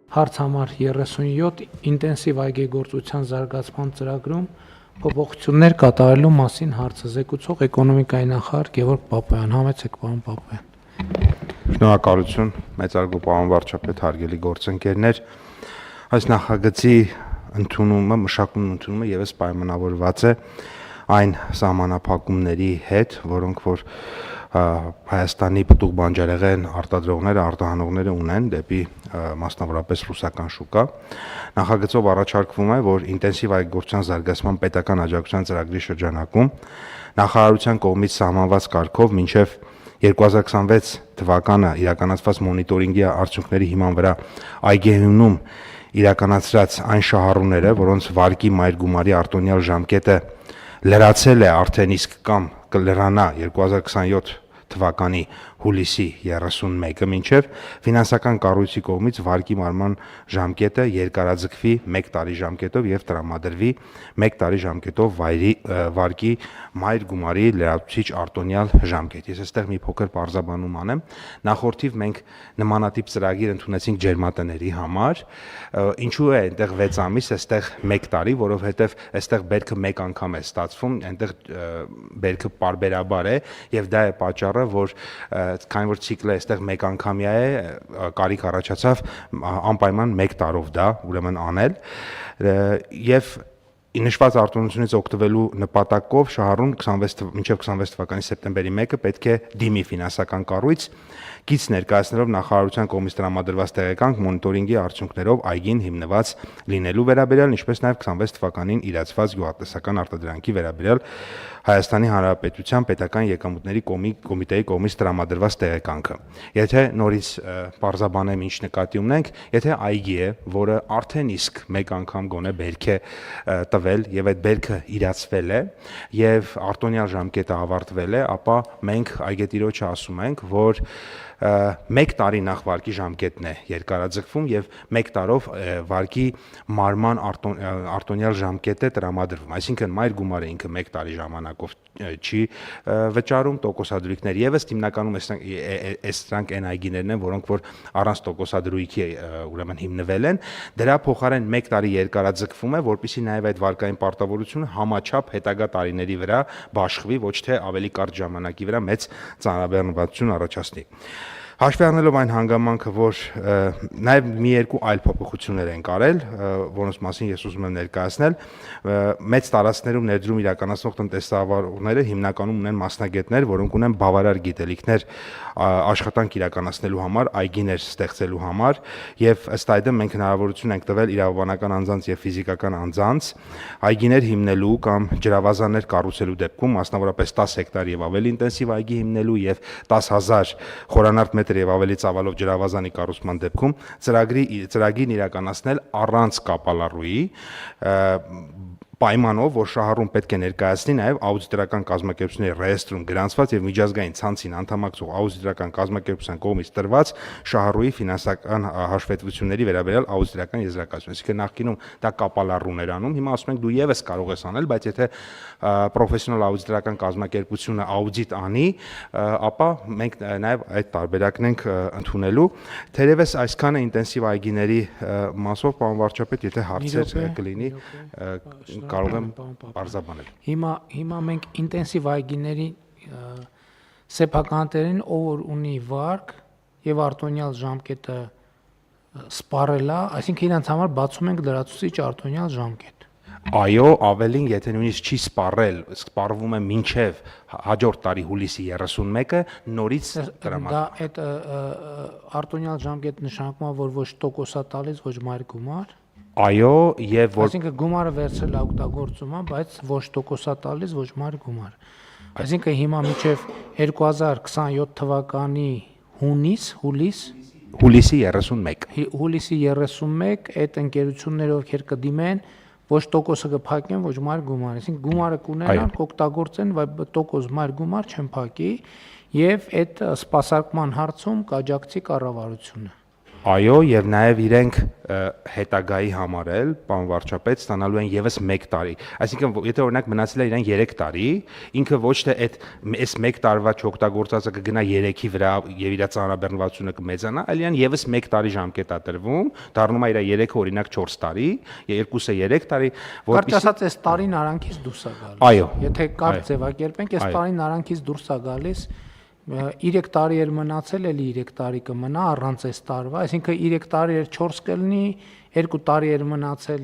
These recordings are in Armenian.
Հարց համար 37 ինտենսիվ այգեգործության զարգացման ծրագրում փոփոխություններ կատարելու մասին հարցը զեկուցող էկոնոմիկայի նախարար Գևորգ Պապոյան։ Համեցեք, պարոն Պապոյան։ Շնորհակալություն, մեծարգո պարոն վարչապետ, հարգելի գործընկերներ։ Այս նախագծի մշակումն ևս պայմանավորված է այն սահմանափակումների հետ, որոնք որ Հայաստանի պտուղ բանջարեղեն արտադրողները, արտահանողները ունեն դեպի մասնավորապես ռուսական շուկա։ Նախագծով առաջարկվում է, որ ինտենսիվ այգեգործության զարգացման պետական աջակցության ծրագրի շրջանակում նախարարության կողմից սահմանված կարգով մինչև 2026 թվականը իրականացված մոնիտորինգի արդյունքների հիման վրա այգեհյունում իրականացրած այն շահառուները, որոնց վարկի մայր գումարի արտոնյալ ժամկետը լրացել է արդեն իսկ կամ կլրանա 2027 թվականի հուլիսի 31-ը մինչև ֆինանսական կառույցի կողմից վարկի մարման ժամկետը երկարաձգվի 1 տարի ժամկետով եւ տրամադրվի 1 տարի ժամկետով վարկի մայր գումարի լրացուցիչ արտոնյալ ժամկետ։ Ես այստեղ մի փոքր բարձաբանում անեմ։ Նախորդիվ մենք նմանատիպ ծրագիր ընդունեցինք ջերմատների համար, ինչու է այնտեղ 6 ամիս, այստեղ 1 տարի, որովհետեւ այստեղ բերքը 1 անգամ է ստացվում, այնտեղ բերքը պարբերաբար է եւ դա է պատճառը, որ քանի որ ցիկլը այստեղ 1 անգամյա է, կարիք առաջացավ անպայման 1 տարով դա ուրեմն անել եւ նշված արտոնությունից օգտվելու նպատակով շահառուն մինչև 26 թվականի սեպտեմբերի 1-ը պետք է դիմի ֆինանսական կառույց, գիծ ներկայացնելով նախարարության կողմից տրամադրված տեղեկանք մոնիտորինգի արդյունքներով այգին հիմնված լինելու վերաբերյալ, ինչպես նաև 26 թվականին իրացված գյուղատնտեսական արտադրանքի վերաբերյալ Հայաստանի Հանրապետության պետական եկամուտների կոմիտեի կողմից տրամադրված տեղեկանքը։ Եթե նորից բարձաբանեմ ինչ նկատի ունենք, եթե այգի է, որը արդեն իսկ 1 անգամ գոնե բերք է տվել եւ այդ բերքը իրացվել է եւ արտոնյալ ժամկետը ավարտվել է, ապա մենք այգետիրոջը ասում ենք, որ 1 տարի նախ վարկի ժամկետն է երկարաձգվում եւ 1 տարով վարկի մարման արտոնյալ ժամկետ է տրամադրվում, այսինքն մայր գումարը ինքը 1 տարի ժամանակով չի վճարում, տոկոսադրույքներ եւս հիմնականում սրանք այն այգիներն են, որոնք որ առանց տոկոսադրույքի ուրեմն հիմնվել են, դրա փոխարեն 1 տարի երկարաձգվում է, որպեսզի նաեւ այդ վարկային պարտավորությունը համաչափ հետագա տարիների վրա բաշխվի, ոչ թե ավելի կարճ ժամանակի վրա մեծ ծանրաբեռնվածություն առաջացնի։ Հաշվի առնելով այն հանգամանքը, որ նաև մի երկու այլ փոփոխություններ են կարել, որոնց մասին ես ուզում եմ ներկայացնել, մեծ տարածքներում ներդրում իրականացնող տնտեսավարողները հիմնականում ունեն մասնագետներ, որոնք ունեն բավարար գիտելիքներ աշխատանք իրականացնելու համար, այգիներ ստեղծելու համար, եւ ըստ այդմ մենք հնարավորություն ենք տվել իրավաբանական անձանց եւ ֆիզիկական անձանց այգիներ հիմնելու կամ ջրավազաններ կառուցելու դեպքում, մասնավորապես 10 հեկտար եւ ավելի ինտենսիվ այգի հիմնելու եւ 10,000 խորանարդ եւ ավելի ծավալով ջրավազանի կառուցման դեպքում ծրագիրն իրականացնել առանց կապալառուի պայմանով, որ շահառուն պետք է ներկայացնի նաև աուդիտորական կազմակերպությունների ռեեստրում գրանցված եւ միջազգային ցանցին անդամակցող աուդիտորական կազմակերպության կողմից տրված շահառուի ֆինանսական հաշվետվությունների վերաբերյալ աուդիտորական եզրակացություն։ Այսինքն նախկինում դա կապալառուն էր անում, հիմա ասում ենք դու եւս կարող ես անել, բայց եթե պրոֆեսիոնալ աուդիտորական կազմակերպությունը աուդիտ անի, ապա մենք նաև այդ տարբերակն ենք ընդունելու։ Թերևս այսքանը ինտենսիվ այգիների մասով, պարոն վարչապետ, եթե հարցեր կլինի, կարող եմ բարձաբանել։ Հիմա մենք ինտենսիվ այգիների սեփականատերին, ով որ ունի վարկ եւ արտոնյալ ժամկետը սպառել է, այսինքն իրանց համար բացում ենք լրացուցիչ արտոնյալ ժամկետ։ Այո, ավելին, եթե նույնիսկ չի սպառել, սպառվում է մինչև հաջորդ տարի հուլիսի 31-ը, նորից տրամադրվում։ Դա այդ արտոնյալ ժամկետ նշանակում է, որ ոչ տոկոսա տալիս, ոչ մայր գումար։ Այո, եւ որ այսինքն գումարը վերցրել է օգտագործում, բայց ոչ տոկոսա տալիս, ոչ մայր գումար։ Այսինքն հիմա մինչև 2027 թվականի հուլիսի 31 այդ ընկերությունները ովքեր կդիմեն ոչ տոկոսը կփակեն, ոչ մայր գումար, այսինքն գումարը կունենան, կօգտագործեն, բայց տոկոս մայր գումար չեն փակի եւ այդ սպասարկման հարցում կաջակցի կառավարությունը։ Այո, եւ նաեւ իրենք հետագայի համար էլ, պարոն վարչապետ, ստանալու են եւս 1 տարի։ Այսինքն, եթե օրինակ մնացել է իրեն 3 տարի, ինքը ոչ թե այս 1 տարվա չօգտագործածը կգնա 3-ի վրա եւ իր ծանրաբեռնվածությունը կմեծանա, այլ իրեն եւս 1 տարի ժամկետ է տրվում, դառնում է իր 3-ը օրինակ 4 տարի, 2-ը 3 տարի, Կարճ ասած, այս տարին արանքից դուրս է գալիս։ Այո։ Եթե կարճ ձևակերպենք, այս տարին արանքից դուրս է գալիս 3 տարի էր մնացել, էլի 3 տարի կմնա առանց այս տարվա, այսինքն 3 տարի էր 4 կլինի, 2 տարի էր մնացել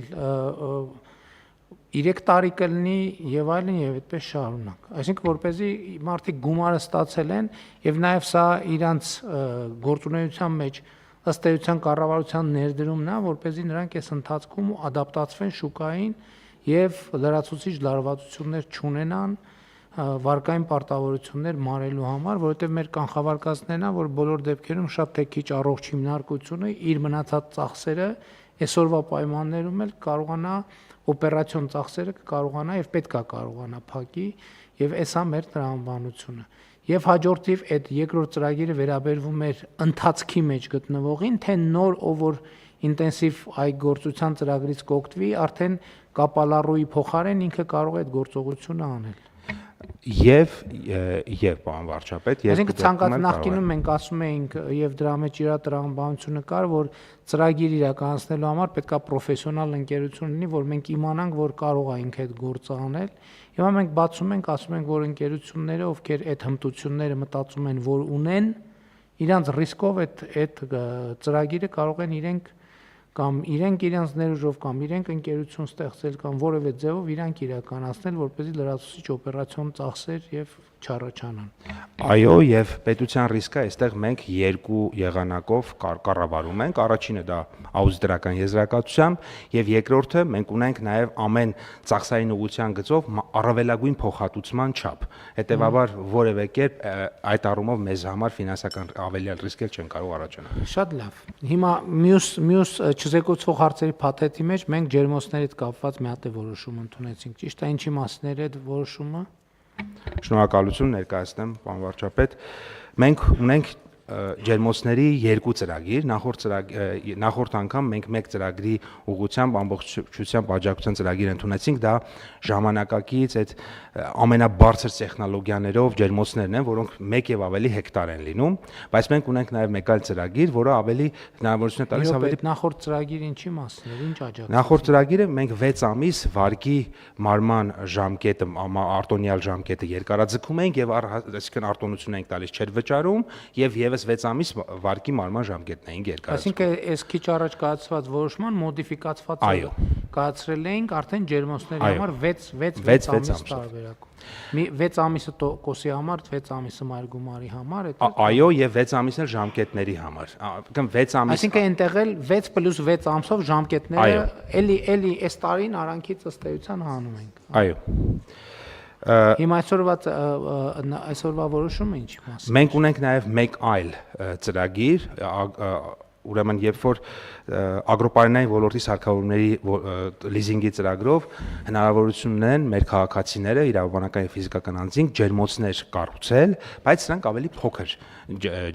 3 տարի կլինի եւ այլն եւ այդպես շարունակ։ Այսինքն որպեսզի մարդիկ գումարը ստացել են եւ նաեւ սա իրանց գործունեության մեջ ըստ էության կառավարության ներդրումն է, որպեսզի նրանք այս ընթացքում ադապտացվեն շուկային եւ լրացուցիչ լարվածություններ չունենան վարկային պարտավորություններ մարելու համար, որովհետև մեր կանխավարկածներն է, որ բոլոր դեպքերում շատ թե քիչ առողջ հիմնարկությունը իր մնացած ծախսերը այսօրվա պայմաններում էլ կարողանա օպերացիոն ծախսերը կարողանա եւ պետքա կարողանա փակի եւ էսա մեր տրամաբանությունը։ Եվ հաջորդիվ այդ երկրորդ ծրագիրը վերաբերվում էր ընթացքի մեջ գտնվողին, թե նոր ով որ ինտենսիվ այգործության ծրագրից կօգտվի, արդեն կապալառուի փոխարեն ինքը կարող է այդ գործողությունը անել։ Եվ պարոն վարչապետ, Այսինքն ցանկացած նախկինում մենք ասում էինք եւ դրա մեջ իր տրամաբանությունը կար, որ ծրագիր իրականացնելու համար պետքա պրոֆեսիոնալ ընկերություն լինի, որ մենք իմանանք, որ կարող է ինքը այդ գործը անել։ Հիմա մենք բացում ենք, ասում ենք, որ ընկերությունները, ովքեր այդ հմտությունները մտածում են, որ ունեն, իրանց ռիսկով այդ ծրագիրը կարող են իրենք կամ իրենք իրենց ներուժով կամ իրենք ընկերություն ստեղծել կամ որևէ ձևով իրանք իրականացնել, որպեսզի լրացուցիչ օպերացիոն ծախսեր եւ չառաջանան։ Այո, եւ պետության ռիսկը այստեղ մենք երկու եղանակով կառավարում ենք։ Առաջինը դա աուդիտորական եզրակացությամբ եւ երկրորդը մենք ունենք նաեւ ամեն ծախսային ուղղության գծով առավելագույն փոխհատուցման չափ։ Հետեւաբար որևէ կերպ այդ առումով մեզ համար ֆինանսական ավելյալ ռիսկեր չեն կարող առաջանալ։ Շատ լավ։ Հիմա մյուս չզեկուցվող հարցերի փաթեթի մեջ մենք ջերմոցների հետ կապված մի հատ որոշում ընդունեցինք։ Ճիշտ է, ինչի մասն էր այդ որոշումը։ Շնորհակալություն ներկայացնեմ, պարոն վարչապետ։ Մենք ունենք ջերմոցների երկու ծրագիր, նախորդ անգամ մենք մեկ ծրագրի ուղղությամբ ամբողջությամբ աջակցության ծրագիր ընդունեցինք, դա ժամանակակից այդ ամենաբարձր տեխնոլոգիաներով ջերմոցներն են, որոնք 1 եւ ավելի հեկտար են լինում, բայց մենք ունենք նաեւ մեկ այլ ծրագիր, որը ավելի հնարավորություն է տալիս ավելի նախորդ ծրագիրը ինչի մասն էր, ինչ աջակցություն։ Նախորդ ծրագիրը մենք 6 ամիս վարկի մարման ժամկետը, արտոնյալ ժամկետը երկարաձգում ենք եւ այսինքն արտոնություն ենք տալիս չեր վճարում եւ 6 ամիս վարկի մարման ժամկետն էինք երկարացնում։ Այսինքն այս քիչ առաջ կայացված որոշման մոդիֆիկացված կայացրել էինք արդեն ջերմոցների համար 6 ամիս տարբերակում։ 6 ամիսը տոկոսի համար, 6 ամիսը մայր գումարի համար, այո, եւ 6 ամիսն էլ ժամկետների համար։ Ուրեմն 6 ամիս։ Այսինքն այնտեղ էլ 6 + 6 ամսով ժամկետները էլի այս տարին արանքից ըստ էության հանում ենք։ Այո։ Հիմա այսօրվա որոշումը ինչի մասն է։ Մենք ունենք նաև մեկ այլ ծրագիր, ուրեմն երբ որ ագրոպարենային ոլորտի սարքավորումների լիզինգի ծրագրով հնարավորություն ունեն մեր քաղաքացիները իրավաբանական եւ ֆիզիկական անձինք ջերմոցներ կառուցել, բայց սրանք ավելի փոքր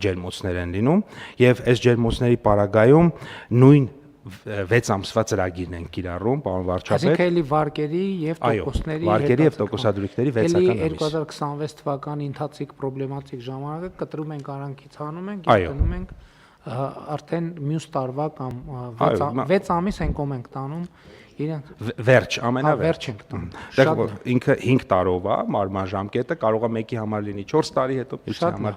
ջերմոցներ են լինում եւ այս ջերմոցների պարագայում նույն 6 ամսվա ծրագիրն են կիրառում, պարոն վարչապետ։ Այսինքն էլի վարկերի եւ տոկոսների վարկերի եւ տոկոսադրույքների 6-ական ամիս։ Էլի 2026 թվականի ընթացիկ պրոբլեմատիկ ժամանակը կտրում ենք արանքից հանում ենք եւ տնում ենք արդեն մյուս տարվա կամ 6 ամիս են կոմ ենք տանում իրենք վերջ ամենավերջ ենք տանում։ Ինքը 5 տարով է մարման ժամկետը, կարող է մեկի համար լինի 4 տարի, հետո մյուսի համար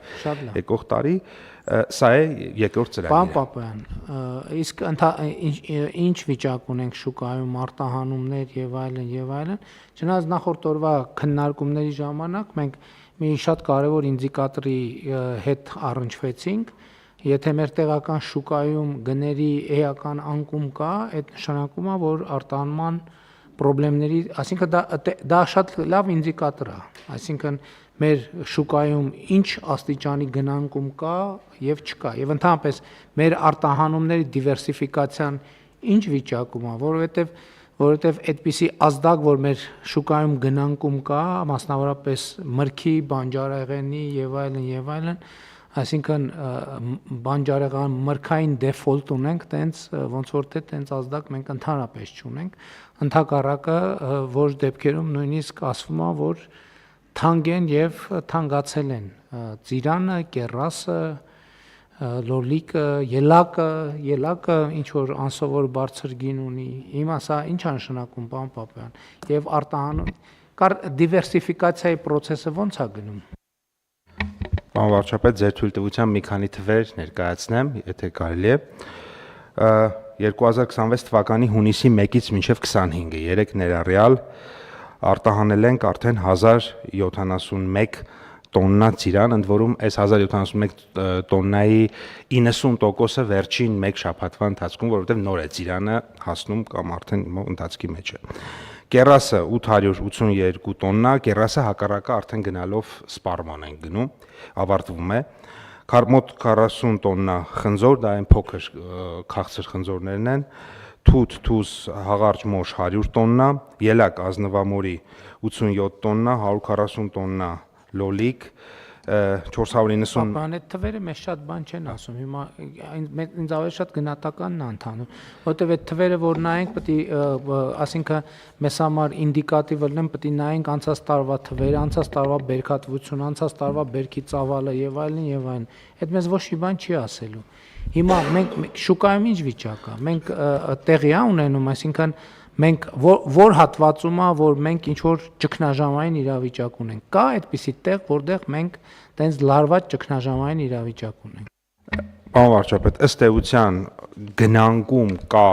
եկող տարի, սա է երկրորդ ծրագիրը։ Պարոն Պապոյան, իսկ ինչ վիճակ ունենք շուկայում արտահանումներ եւ այլն, չնայած նախորդ օրվա քննարկումների ժամանակ մենք մի շատ կարևոր ինդիկատորի հետ առնչվեցինք։ Եթե մեր տեղական շուկայում գների էական անկում կա, այդ նշանակում է, որ արտահանման խնդիրների, այսինքն դա շատ լավ ինդիկատոր է, այսինքն մեր շուկայում ինչ աստիճանի գնանկում կա եւ չկա, եւ ընդհանրապես մեր արտահանումների դիվերսիֆիկացիան ինչ վիճակում է, որովհետեւ այդպիսի ազդակ, որ մեր շուկայում գնանկում կա, մասնավորապես մրգի, բանջարեղենի եւ այլն, Այսինքն բանջարեղան մրգային դեֆոլտ ունենք, տենց ոնց որ թե տենց ազդակ մենք ընդհանրապես չունենք։ Ընդհակառակը որ դեպքերում նույնիսկ ասվում է, որ թանկ են եւ թանկացել են ծիրանը, կեռասը, լոլիկը, ելակը ինչ որ անսովոր բարձր գին ունի։ Հիմա սա ինչ է նշանակում, պարոն Պապյան։ Եվ արտահանում կար դիվերսիֆիկացիայի process-ը ո՞նց է գնում։ Պարոն վարչապետ, ձեր թույլտվությամբ մի քանի թվեր ներկայացնեմ, եթե կարելի է։ 2026 թվականի հունիսի 1-ից մինչև 25-ը 3 ներառյալ արտահանել ենք արդեն 1071 տոննա ծիրան, ընդ որում այս 1071 տոննայի 90%-ը վերջին 1 շաբաթվա ընթացքում, որովհետև նոր է ծիրանը հասնում կամ արդեն ընթացքի մեջ է։ Կեռասը 882 տոննա, կեռասը հակառակը արդեն գնալով սպառման են գնում, ավարտվում է։ Մոտ 40 տոննա խնձոր, դա այն փոքր քաղցր խնձորներն են, թութ, թուզ, հաղարճ մոշ 100 տոննա, ելակ ազնվամորի 87 տոննա, 140 տոննա լոլիկ, 490 Պապան, այդ թվերը մեզ շատ բան չեն ասում։ Հիմա ինձ ավելի շատ գնահատականն է ընթանում, որովհետև այդ թվերը որ նայենք, պետք է, ասինքն մեզ համար ինդիկատիվ լինեն, պետք է նայենք անցած տարվա թվերը, անցած տարվա բերքատվությունը, անցած տարվա բերքի ծավալը եւ այլն եւ այլն։ Այդ մեզ ոչ մի բան չի ասելու։ Հիմա մենք շուկայում ինչ վիճակ է։ Մենք տեղի ունենում, այսինքն մենք որ հատվածում է, որ մենք ինչ որ ճգնաժամային իրավիճակ ունենք։ Կա այդպիսի տեղ, որտեղ մենք տենց լարված ճգնաժամային իրավիճակ ունենք։ Պարոն վարչապետ, ըստ էության գնանկում կա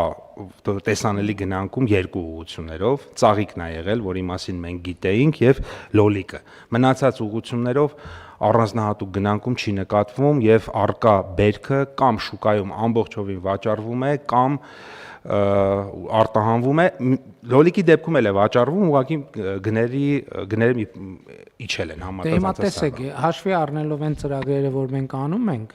տեսանելի գնանկում երկու ուղղություններով, ծաղիկն է եղել, որի մասին մենք գիտեինք, եւ լոլիկը։ Մնացած ուղղություններով առանձնահատուկ գնանկում չի նկատվում եւ արկա բերքը կամ շուկայում ամբողջովին վաճառվում է, կամ արտահանվում է, լոլիկի դեպքում էլ է վաճառվում, ուղղակի գները իջել են համատեղ։ Հիմա տեսեք, հաշվի առնելով այն ծրագրերը, որ մենք անում ենք,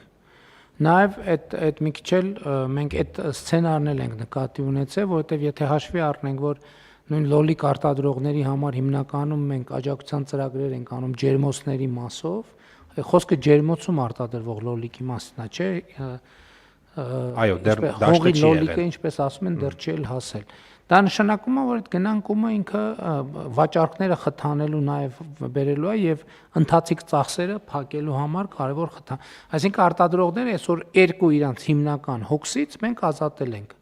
նաև այդ մի քիչ էլ մենք այդ սցենարն էլ ենք նկատի ունեցել, որովհետև եթե հաշվի առնենք, որ նույն լոլիկ արտադրողների համար հիմնականում մենք աջակցության ծրագրեր ենք անում ջերմոցների մասով, խոսքը ջերմոցում արտադրվող լոլիկի մասն է, չէ՞։ Այո, դեռ դաշտը չի լոլիկը, ինչպես ասում են, դեռ չի էլ հասել։ Դա նշանակում է, որ այդ գնանկումը ինքը վաճառքները խթանելու նաև բերելու է եւ ընթացիկ ծախսերը փակելու համար կարևոր խթան։ Այսինքն արտադրողները այսօր երկու իրանց հիմնական հոգսից մենք ազատել ենք։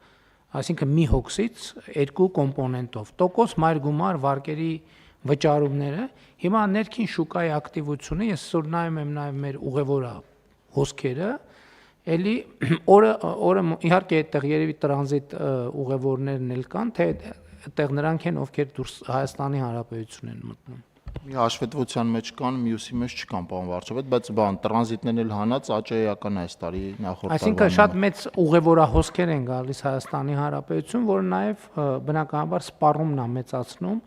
Այսինքն մի հոգսից երկու կոմպոնենտով՝ տոկոս մայր գումար վարկերի վճարումները։ Հիմա ներքին շուկայի ակտիվությունը, ես այսօր նայում եմ նաև մեր ուղևորա հոսքերը, էլի օրը իհարկե այդտեղ երևի տրանզիտ ուղևորներն էլ կան, թե այդտեղ նրանք են, ովքեր դուրս Հայաստանի Հանրապետություն են մտնում։ Մի հաշվետվության մեջ կան, մյուսի մեջ չկան, պարոն վարչապետ, բայց տրանզիտներն էլ հանած աճեական է այս տարի նախորդ տարվա։ Այսինքն շատ մեծ ուղևորահոսքեր են գալիս Հայաստանի Հանրապետություն, որը նաև բնականաբար սպառումն է մեծացնում,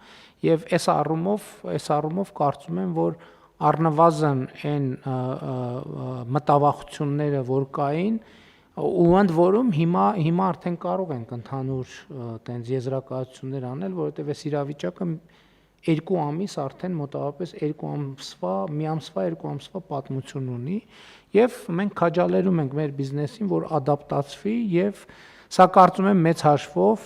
եւ այս առումով կարծում եմ, որ առնվազն այն մտավախությունները, որ կային, ու ընդ որում հիմա արդեն կարող ենք ընդհանուր տենց եզրակացություններ անել, որովհետև այս իրավիճակը 2 ամիս արդեն մոտավորապես 2 ամսվա, մի ամսվա, 2 ամսվա պատմություն ունի, եւ մենք քաջալերում ենք մեր բիզնեսին, որ ադապտացվի եւ սա կարծում եմ մեծ հաշվով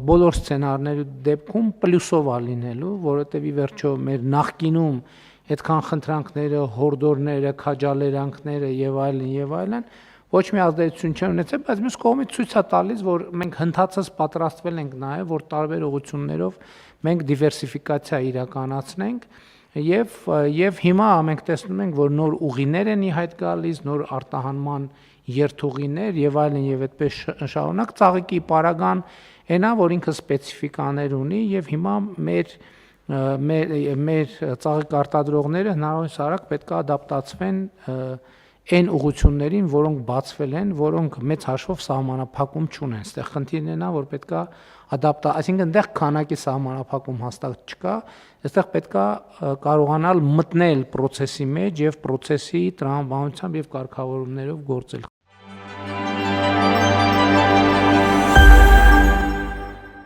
բոլոր սցենարների դեպքում պլյուսով է լինելու, որովհետև ի վերջո մեր նախկինում այդքան խնդրանքները, հորդորները, քաջալերանքները եւ այլն ոչ մի ազդեցություն չեն ունեցել, բայց մյուս կողմից ցույց է տալիս, որ մենք հնդածս պատրաստվել ենք նաեւ, որ տարբեր ուղղություններով մենք դիվերսիֆիկացիա իրականացնենք եւ հիմա մենք տեսնում ենք, որ նոր ուղիներ են ի հայտ գալիս, նոր արտահանման երթուղիներ եւ այլն եւ այդպես շարունակ ծաղիկի պարագան այնա, որ ինքը սպეციფիկաներ ունի եւ հիմա մեր ծաղիկ արտադրողները հնարավորինս արագ պետք է ադապտացվեն այն ուղղություններին, որոնք բացվել են, որոնք մեծ հաշվով սահմանափակում չունեն։ Այստեղ խնդիրն է նա, որ պետք է այսինքն այնտեղ քանակի սահմանափակում հաստատ չկա, այստեղ պետք է կարողանալ մտնել process-ի մեջ եւ process-ի տրամաբանությամբ եւ կարգավորումներով գործել։